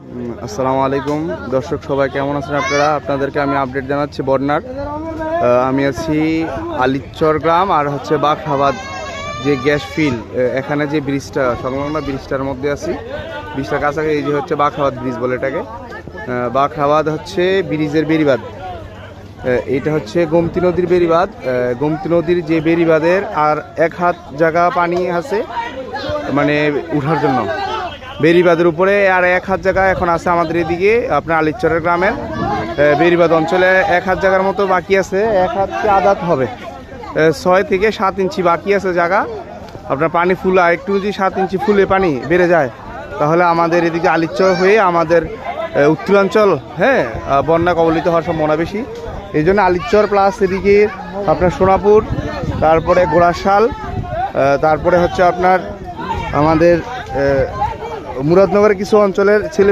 আসসালামু আলাইকুম দর্শক, সবাই কেমন আছেন আপনারা? আপনাদেরকে আমি আপডেট জানাচ্ছি বন্যার। আমি আছি আলিচর গ্রাম আর হচ্ছে বাঘাবাদ যে গ্যাস ফিল্ড, এখানে যে ব্রিজটা সংলগ্ন ব্রিজটার মধ্যে আছি। ব্রিজটার কাছাকাছি এই যে হচ্ছে বাঘাবাদ ব্রিজ বলে এটাকে। বাঘাবাদ হচ্ছে ব্রিজের বেড়িবাঁধ। এটা হচ্ছে গোমতী নদীর বেড়িবাঁধ। গোমতী নদীর যে বেড়িবাঁধের আর এক হাত জায়গা পানি আছে, মানে উঠার জন্য বেড়িবাঁধের উপরে আর এক হাত জায়গা এখন আছে আমাদের এদিকে আপনার আলিচরের গ্রামের বেড়িবাঁধ অঞ্চলে এক হাত জায়গার মতো বাকি আছে। এক হাতকে আদাত হবে, 6 থেকে 7 ইঞ্চি বাকি আছে জায়গা। আপনার পানি ফুল আর একটু যদি 7 ইঞ্চি ফুলে পানি বেড়ে যায় তাহলে আমাদের এদিকে আলিচর হয়ে আমাদের উত্তরাঞ্চল বন্যা কবলিত হওয়ার সম্ভাবনা বেশি। এই জন্য আলিচর প্লাস এদিকে আপনার সোনাপুর, তারপরে গোড়াশাল, তারপরে হচ্ছে আপনার আমাদের মুরাদনগরের কিছু অঞ্চলের ছেলে